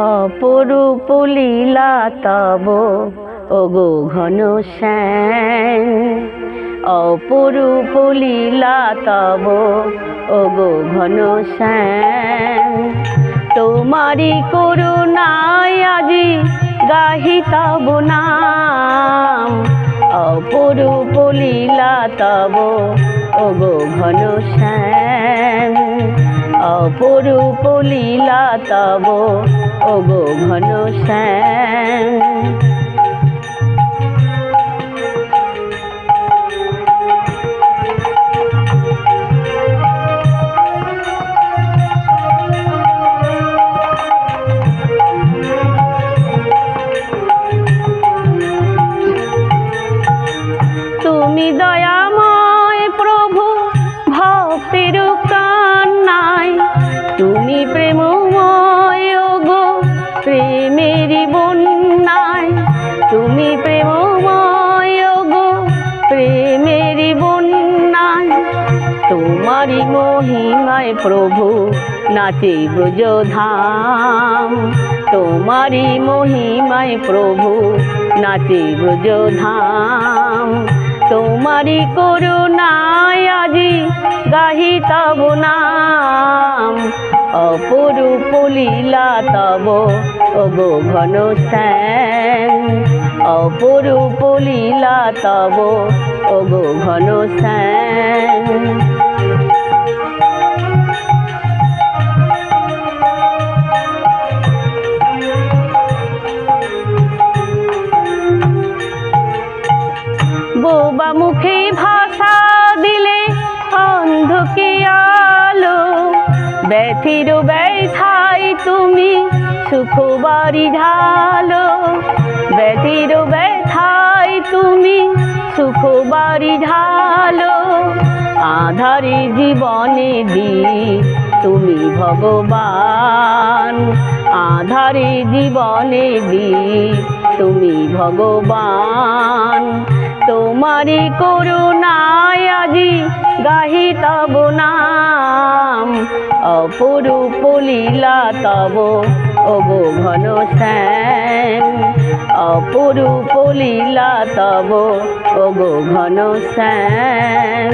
অপরূপ লীলা তব ওগো ঘন শ্যাম, অপরূপ লীলা তব ওগো ঘন শ্যাম। তোমারি করুণায় আজি গাহি তব নাম, অপরূপ লীলা তব ওগো ঘন শ্যাম, অপরূপ লীলা তব ওগো ঘন শ্যাম। তুমি দয়াময় প্রভু ভক্তের কান্নায়, তুমি প্রেমময় ওগো প্রেমেরই বন্যায়, তুমি প্রেমময় ওগো প্রেমেরই বন্যায়। তোমারি মহিমায় প্রভু নাচে ব্রজধাম, তোমারি মহিমায় প্রভু নাচে ব্রজধাম। তোমারি করুণায় আজি গাহি তব নাম, অপরূপ লীলা তব ওগো ঘন শ্যাম, অপরূপ লীলা তব ওগো ঘন শ্যাম। বোবা মুখে ভাষা দিলে অন্ধকে আলো, ব্যথির ব্যথায় তুমি সুখ বাড়ি ঢালো, ব্যথির ব্যথায় তুমি সুখ বাড়ি ঢালো। আধারে জীবনে দি তুমি ভগবান, আধারে জীবনে দি তুমি ভগবান। তোমারি করুণায় আজি গাহি তব নাম, অপরূপ লীলা তব ওগো ঘন শ্যাম, অপরূপ লীলা তব ওগো ঘন শ্যাম।